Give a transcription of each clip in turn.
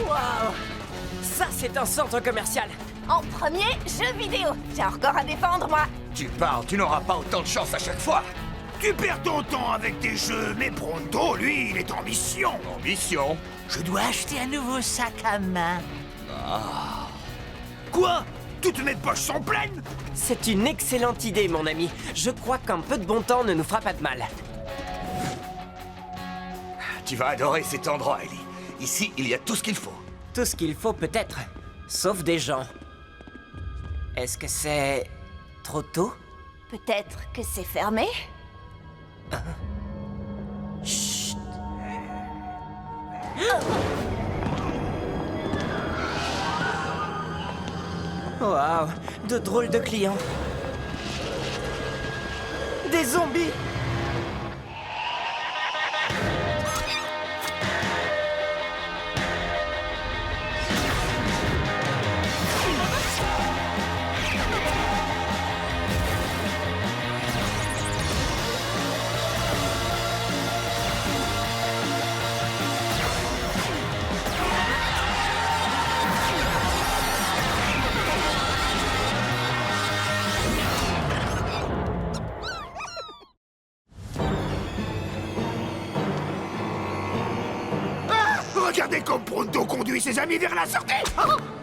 Waouh! Ça, c'est un centre commercial! En premier, jeu vidéo. J'ai encore à défendre, moi. Tu parles, tu n'auras pas autant de chance à chaque fois. Tu perds ton temps avec tes jeux, mais Pronto, lui, il est en mission. Ambition. Je dois acheter un nouveau sac à main. Quoi? Toutes mes poches sont pleines? C'est une excellente idée, mon ami. Je crois qu'un peu de bon temps ne nous fera pas de mal. Tu vas adorer cet endroit, Ellie. Ici, il y a tout ce qu'il faut. Tout ce qu'il faut peut-être, sauf des gens. Est-ce que c'est trop tôt? Peut-être que c'est fermé? Chut. Waouh, de drôles de clients. Des zombies! Regardez comme Pronto conduit ses amis vers la sortie.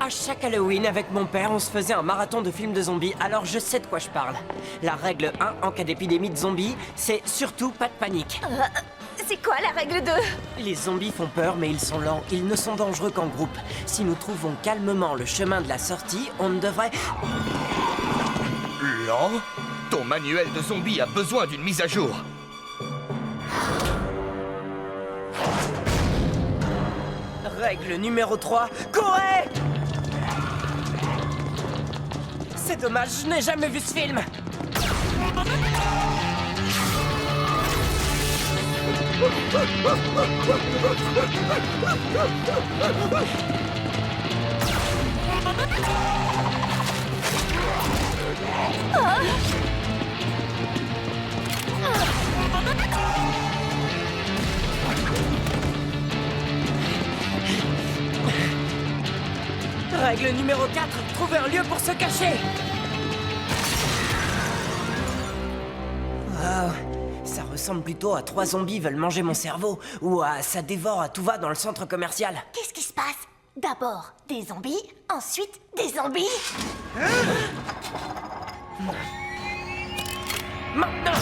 À chaque Halloween, avec mon père, on se faisait un marathon de films de zombies, alors je sais de quoi je parle. La règle 1 en cas d'épidémie de zombies, c'est surtout pas de panique. C'est quoi la règle 2? Les zombies font peur, mais ils sont lents. Ils ne sont dangereux qu'en groupe. Si nous trouvons calmement le chemin de la sortie, on ne devrait... Lent? Ton manuel de zombie a besoin d'une mise à jour. Règle numéro 3, courez! C'est dommage, je n'ai jamais vu ce film. Règle numéro 4, trouver un lieu pour se cacher. Wow, ça ressemble plutôt à 3 zombies veulent manger mon cerveau ou à ça dévore à tout va dans le centre commercial. Qu'est-ce qui se passe? D'abord des zombies, ensuite des zombies. Maintenant!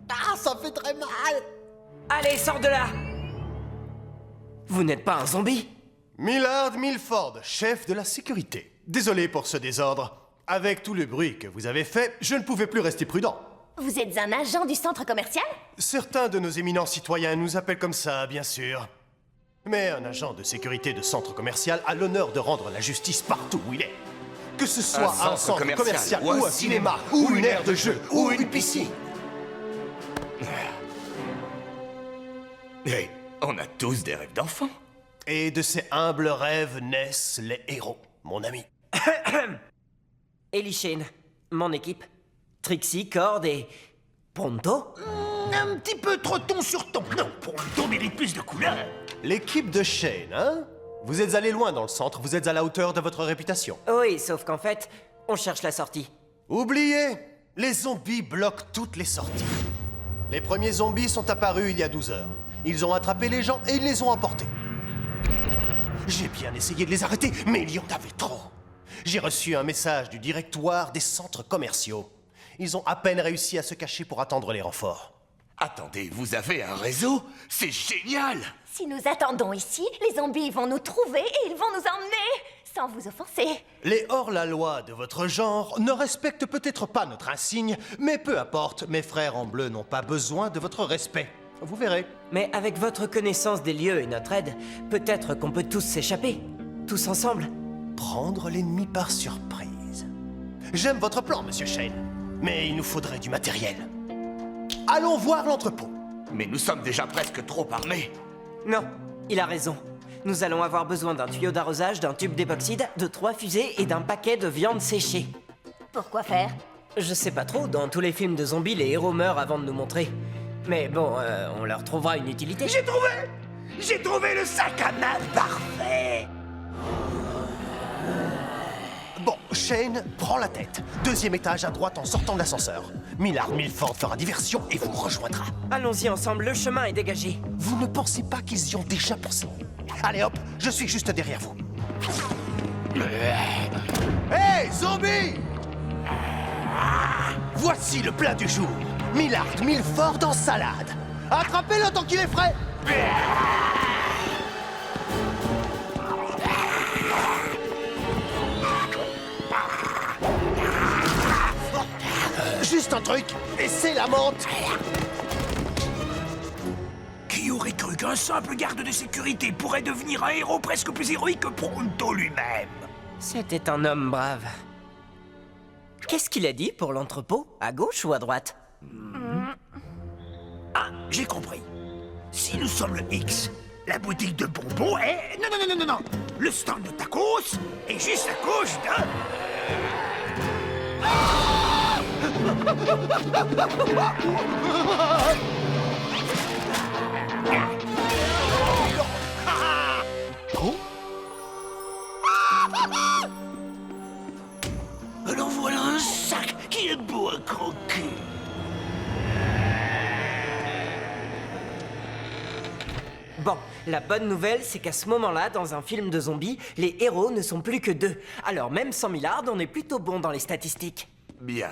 Ah, ça fait très mal. Allez, sors de là! Vous n'êtes pas un zombie? Millard Milford, chef de la sécurité. Désolé pour ce désordre. Avec tout le bruit que vous avez fait, je ne pouvais plus rester prudent. Vous êtes un agent du centre commercial? Certains de nos éminents citoyens nous appellent comme ça, bien sûr. Mais un agent de sécurité de centre commercial a l'honneur de rendre la justice partout où il est. Que ce soit un centre commercial ou un cinéma, ou une aire de jeu, ou une piscine. Hey, on a tous des rêves d'enfants. Et de ces humbles rêves naissent les héros, mon ami. Ellie Shane, mon équipe, Trixie, Cord et... Pronto? Un petit peu trop ton sur ton. Non, Pronto mérite plus de couleurs. L'équipe de Shane, hein? Vous êtes allé loin dans le centre, vous êtes à la hauteur de votre réputation. Oui, sauf qu'en fait, on cherche la sortie. Oubliez! Les zombies bloquent toutes les sorties. Les premiers zombies sont apparus il y a 12 heures. Ils ont attrapé les gens et ils les ont emportés. J'ai bien essayé de les arrêter, mais il y en avait trop. J'ai reçu un message du directoire des centres commerciaux. Ils ont à peine réussi à se cacher pour attendre les renforts. Attendez, vous avez un réseau? C'est génial! Si nous attendons ici, les zombies vont nous trouver et ils vont nous emmener, sans vous offenser. Les hors-la-loi de votre genre ne respectent peut-être pas notre insigne, mais peu importe, mes frères en bleu n'ont pas besoin de votre respect. Vous verrez. Mais avec votre connaissance des lieux et notre aide, peut-être qu'on peut tous s'échapper. Tous ensemble. Prendre l'ennemi par surprise. J'aime votre plan, monsieur Shane, mais il nous faudrait du matériel. Allons voir l'entrepôt. Mais nous sommes déjà presque trop armés. Non, il a raison. Nous allons avoir besoin d'un tuyau d'arrosage, d'un tube d'époxyde, de 3 fusées et d'un paquet de viande séchée. Pourquoi faire? Je sais pas trop, dans tous les films de zombies, les héros meurent avant de nous montrer. Mais bon, on leur trouvera une utilité. J'ai trouvé le sac à main parfait. Bon, Shane, prends la tête. 2e étage à droite en sortant de l'ascenseur. Millard Milford fera diversion et vous rejoindra. Allons-y ensemble, le chemin est dégagé. Vous ne pensez pas qu'ils y ont déjà pensé? Allez hop, je suis juste derrière vous. Hey, zombie! Voici le plat du jour. Millard Milford en salade. Attrapez-le tant qu'il est frais. Juste un truc, et c'est la menthe. Qui aurait cru qu'un simple garde de sécurité pourrait devenir un héros presque plus héroïque que Pronto lui-même? C'était un homme brave. Qu'est-ce qu'il a dit pour l'entrepôt? À gauche ou à droite? Ah, j'ai compris. Si nous sommes le X, la boutique de bonbons est... Non. Le stand de tacos est juste à gauche de... Alors voilà un sac qui est beau à croquer. Bon, la bonne nouvelle, c'est qu'à ce moment-là, dans un film de zombies, les héros ne sont plus que 2. Alors même sans Millard, on est plutôt bon dans les statistiques. Bien.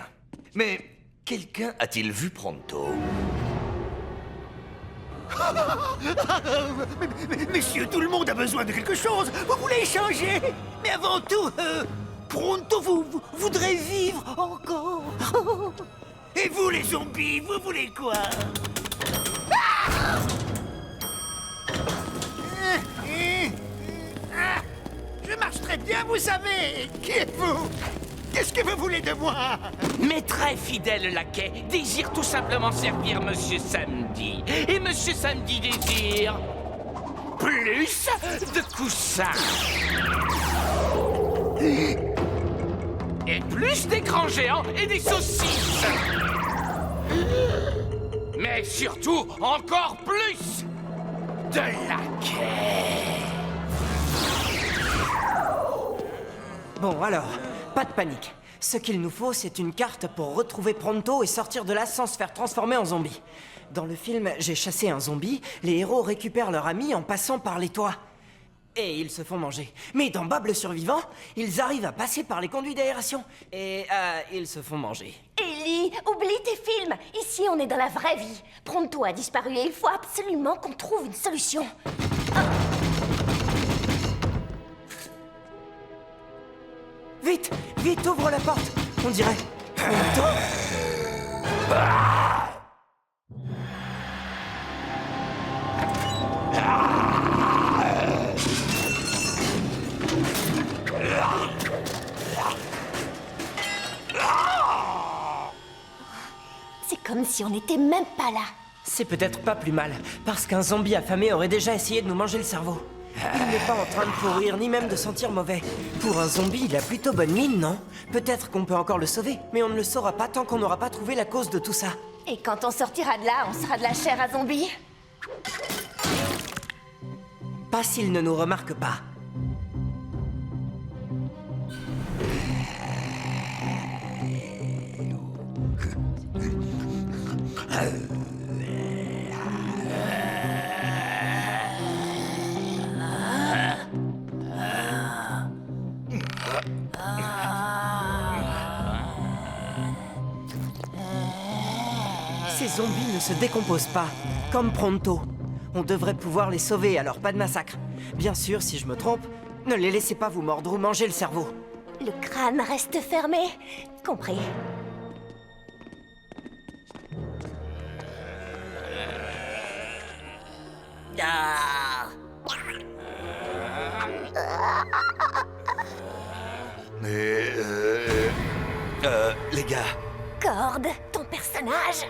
Mais quelqu'un a-t-il vu Pronto? Messieurs, tout le monde a besoin de quelque chose. Vous voulez échanger? Mais avant tout, Pronto, vous voudrez vivre encore. Et vous, les zombies, vous voulez quoi? Je marche très bien, vous savez. Qui êtes-vous? Qu'est-ce que vous voulez de moi? Mes très fidèles laquais désirent tout simplement servir Monsieur Samedi. Et Monsieur Samedi désire... plus de coussins. Et plus d'écrans géants et des saucisses. Mais surtout, encore plus de laquais. Bon, alors, pas de panique. Ce qu'il nous faut, c'est une carte pour retrouver Pronto et sortir de là sans se faire transformer en zombie. Dans le film J'ai chassé un zombie, les héros récupèrent leur ami en passant par les toits. Et ils se font manger. Mais dans Bob le survivant, ils arrivent à passer par les conduits d'aération. Et ils se font manger. Ellie, oublie tes films. Ici, on est dans la vraie vie. Pronto a disparu et il faut absolument qu'on trouve une solution. Vite, vite, ouvre la porte. On dirait Pronto. C'est comme si on n'était même pas là. C'est peut-être pas plus mal, parce qu'un zombie affamé aurait déjà essayé de nous manger le cerveau. Il n'est pas en train de pourrir, ni même de sentir mauvais. Pour un zombie, il a plutôt bonne mine, non? Peut-être qu'on peut encore le sauver, mais on ne le saura pas tant qu'on n'aura pas trouvé la cause de tout ça. Et quand on sortira de là, on sera de la chair à zombie. Pas s'il ne nous remarque pas. Ces zombies ne se décomposent pas, comme Pronto. On devrait pouvoir les sauver, alors pas de massacre. Bien sûr, si je me trompe, ne les laissez pas vous mordre ou manger le cerveau. Le crâne reste fermé. Compris. Ah. Mais... les gars... Cord, ton personnage.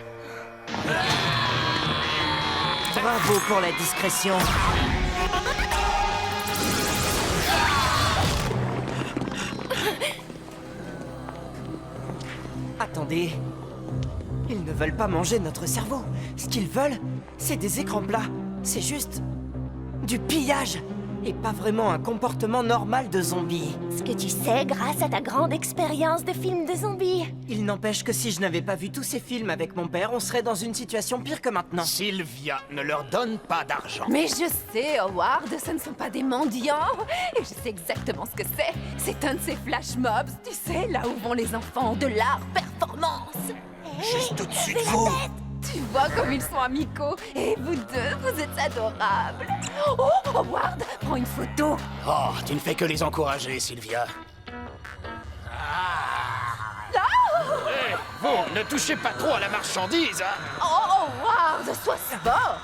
Bravo pour la discrétion. Attendez. Ils ne veulent pas manger notre cerveau. Ce qu'ils veulent, c'est des écrans plats. C'est juste du pillage. Et pas vraiment un comportement normal de zombie. Ce que tu sais grâce à ta grande expérience de films de zombies. Il n'empêche que si je n'avais pas vu tous ces films avec mon père, on serait dans une situation pire que maintenant. Sylvia, ne leur donne pas d'argent. Mais je sais, Howard, ce ne sont pas des mendiants. Et je sais exactement ce que c'est. C'est un de ces flash mobs, tu sais, là où vont les enfants de l'art performance. Juste au-dessus de vous. Tu vois comme ils sont amicaux. Et vous deux, vous êtes adorables. Oh, Howard, prends une photo. Oh, tu ne fais que les encourager, Sylvia. Vous, ne touchez pas trop à la marchandise, hein. Oh, Howard, sois fort.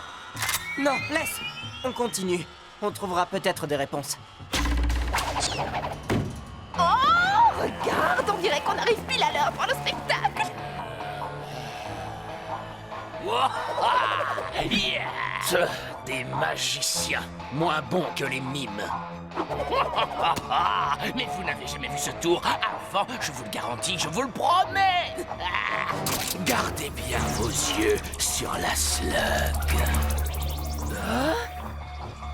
Non, laisse. On continue. On trouvera peut-être des réponses. Oh, regarde, on dirait qu'on arrive pile à l'heure pour le spectacle. Yeah. Des magiciens, moins bons que les mimes. Mais vous n'avez jamais vu ce tour avant, je vous le garantis, je vous le promets. Gardez bien vos yeux sur la slug.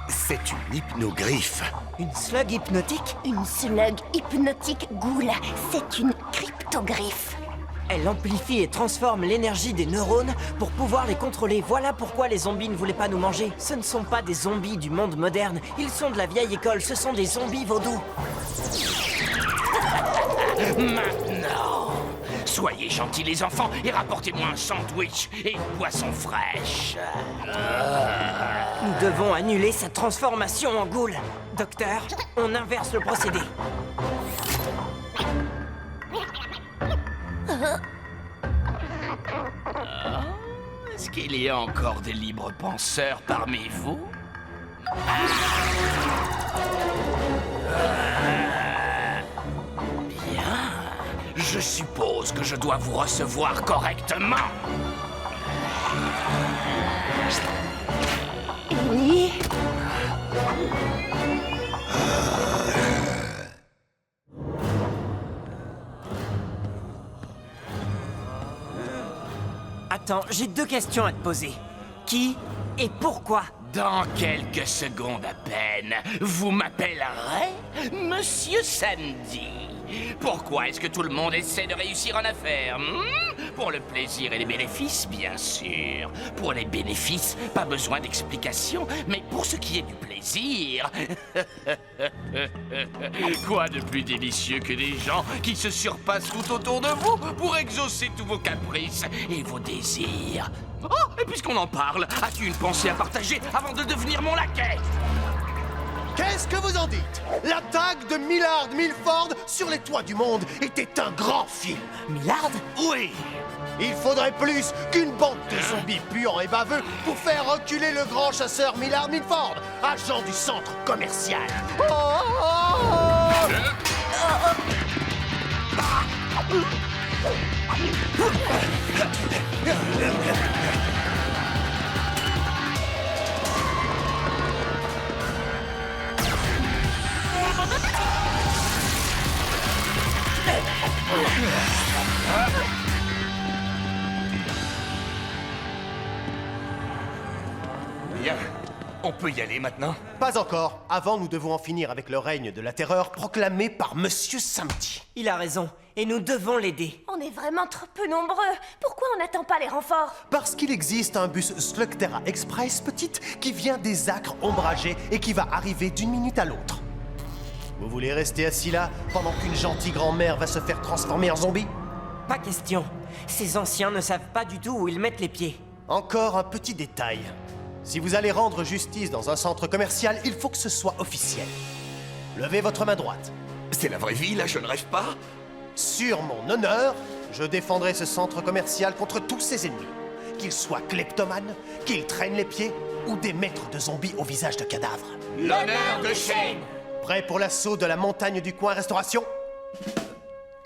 C'est une hypnogriffe. Une slug hypnotique? Une slug hypnotique ghoul. C'est une cryptogriffe. Elle amplifie et transforme l'énergie des neurones pour pouvoir les contrôler. Voilà pourquoi les zombies ne voulaient pas nous manger. Ce ne sont pas des zombies du monde moderne. Ils sont de la vieille école. Ce sont des zombies vaudous. Maintenant, soyez gentils les enfants et rapportez-moi un sandwich et une boisson fraîche. Nous devons annuler sa transformation en ghoul. Docteur, on inverse le procédé. Est-ce qu'il y a encore des libres penseurs parmi vous? Bien. Je suppose que je dois vous recevoir correctement. Ellie. Attends, j'ai 2 questions à te poser. Qui et pourquoi? Dans quelques secondes à peine, vous m'appellerez Monsieur Samedi. Pourquoi est-ce que tout le monde essaie de réussir en affaires? Pour le plaisir et les bénéfices, bien sûr. Pour les bénéfices, pas besoin d'explication, mais pour ce qui est du plaisir... Quoi de plus délicieux que des gens qui se surpassent tout autour de vous pour exaucer tous vos caprices et vos désirs? Oh, et puisqu'on en parle, as-tu une pensée à partager avant de devenir mon laquais? Qu'est-ce que vous en dites? L'attaque de Millard Milford sur les toits du monde était un grand film. Millard? Oui. Il faudrait plus qu'une bande de zombies puants et baveux pour faire reculer le grand chasseur Millard Milford, agent du centre commercial. Bien. On peut y aller maintenant? Pas encore. Avant, nous devons en finir avec le règne de la terreur proclamé par Monsieur Samedi. Il a raison. Et nous devons l'aider. On est vraiment trop peu nombreux. Pourquoi on n'attend pas les renforts? Parce qu'il existe un bus Slugterra Express, petite, qui vient des acres ombragés et qui va arriver d'une minute à l'autre. Vous voulez rester assis là pendant qu'une gentille grand-mère va se faire transformer en zombie? Pas question. Ces anciens ne savent pas du tout où ils mettent les pieds. Encore un petit détail. Si vous allez rendre justice dans un centre commercial, il faut que ce soit officiel. Levez votre main droite. C'est la vraie vie, là, je ne rêve pas? Sur mon honneur, je défendrai ce centre commercial contre tous ses ennemis. Qu'ils soient kleptomanes, qu'ils traînent les pieds ou des maîtres de zombies au visage de cadavres. L'honneur de Shane! Prêt pour l'assaut de la montagne du coin restauration?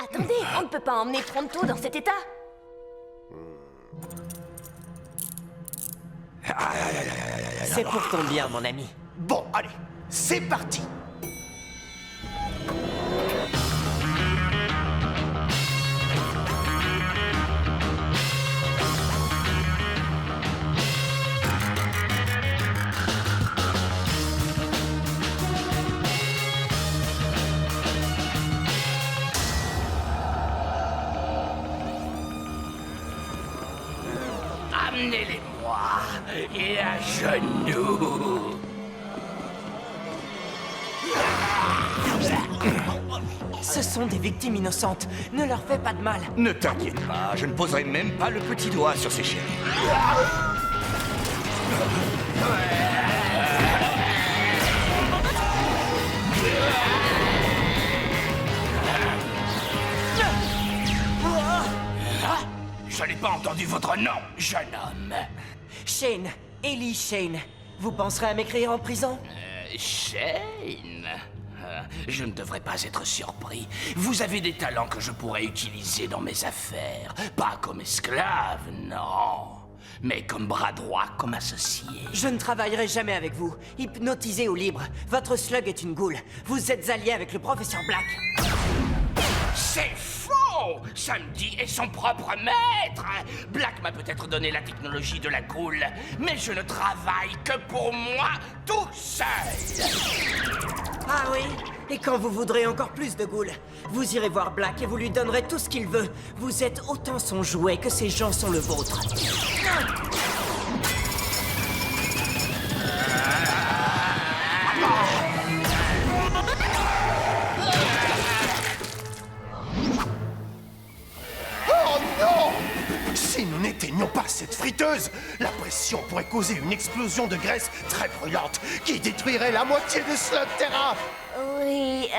Attendez, on ne peut pas emmener Pronto dans cet état. C'est pour ton bien, mon ami. Bon, allez, c'est parti! et à genoux. Ce sont des victimes innocentes. Ne leur fais pas de mal. Ne t'inquiète pas, je ne poserai même pas le petit doigt sur ces chéris. Je n'ai pas entendu votre nom, jeune homme. Shane, Ellie Shane. Vous penserez à m'écrire en prison? Shane? Je ne devrais pas être surpris. Vous avez des talents que je pourrais utiliser dans mes affaires. Pas comme esclave, non. Mais comme bras droit, comme associé. Je ne travaillerai jamais avec vous. Hypnotisé ou libre, votre slug est une goule. Vous êtes allié avec le professeur Black. C'est faux! Samedi est son propre maître! Black m'a peut-être donné la technologie de la goule, mais je ne travaille que pour moi, tout seul! Ah oui? Et quand vous voudrez encore plus de goules, vous irez voir Black et vous lui donnerez tout ce qu'il veut. Vous êtes autant son jouet que ces gens sont le vôtre. Si nous n'éteignions pas cette friteuse, la pression pourrait causer une explosion de graisse très brûlante qui détruirait la moitié de Slugterra. Oui,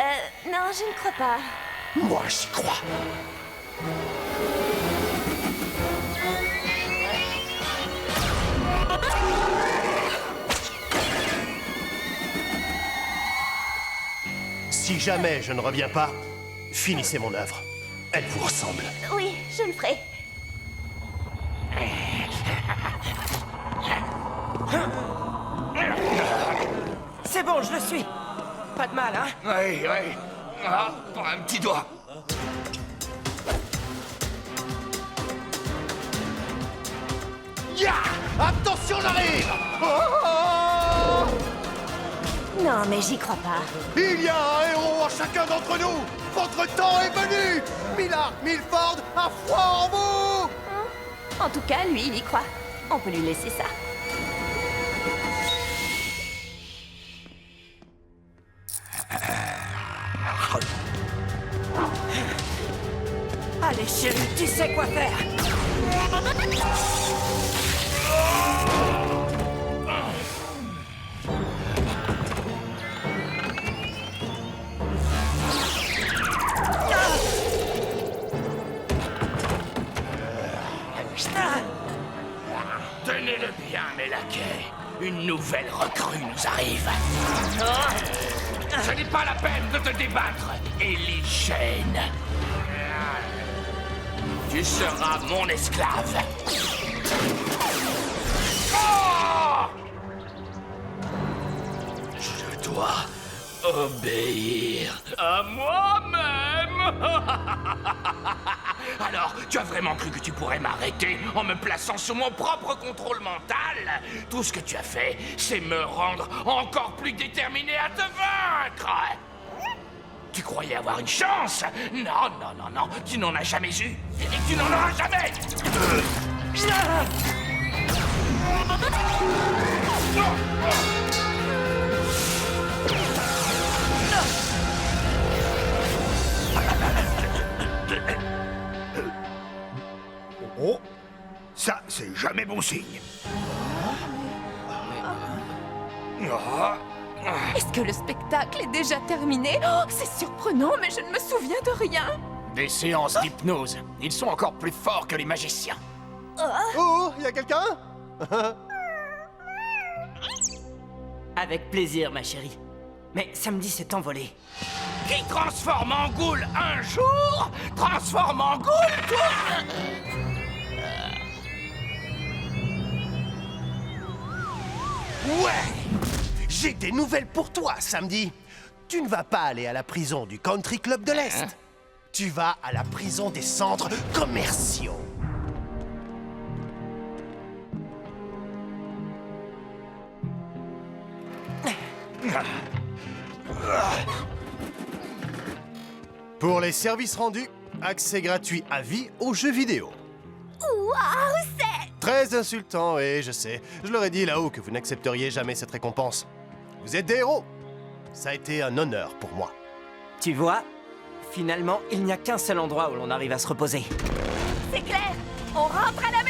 non, je ne crois pas. Moi, j'y crois. Si jamais je ne reviens pas, finissez mon œuvre. Elle vous ressemble. Oui, je le ferai. C'est bon, je le suis. Pas de mal, hein? Oui, oui. Ah, pour un petit doigt. Ya! Attention, j'arrive! Oh! Non, mais j'y crois pas. Il y a un héros en chacun d'entre nous! Votre temps est venu! Millard Milford a foi en vous! En tout cas, lui, il y croit. On peut lui laisser ça. Allez, chérie, tu sais quoi faire. Tenez-le bien, mes laquais. Une nouvelle recrue nous arrive. Ce n'est pas la peine de te débattre, Ellie Shane. Tu seras mon esclave. Oh! Je dois obéir à moi-même. Alors, tu as vraiment cru que tu pourrais m'arrêter en me plaçant sous mon propre contrôle mental? Tout ce que tu as fait, c'est me rendre encore plus déterminé à te vaincre. Tu croyais avoir une chance? Non, non, non, non, tu n'en as jamais eu. Et tu n'en auras jamais. Oh, ça, c'est jamais bon signe. Est-ce que le spectacle est déjà terminé? Oh, c'est surprenant, mais je ne me souviens de rien. Des séances d'hypnose. Ils sont encore plus forts que les magiciens. Oh, y a quelqu'un? Avec plaisir, ma chérie. Mais samedi s'est envolé. Qui transforme en goule un jour, transforme en goule tout. Ouais! J'ai des nouvelles pour toi, samedi. Tu ne vas pas aller à la prison du Country Club de l'Est. Tu vas à la prison des centres commerciaux. Pour les services rendus, accès gratuit à vie aux jeux vidéo. Waouh, c'est Très insultant, et je sais. Je leur ai dit là-haut que vous n'accepteriez jamais cette récompense. Vous êtes des héros. Ça a été un honneur pour moi. Tu vois, finalement, il n'y a qu'un seul endroit où l'on arrive à se reposer. C'est clair. On rentre à la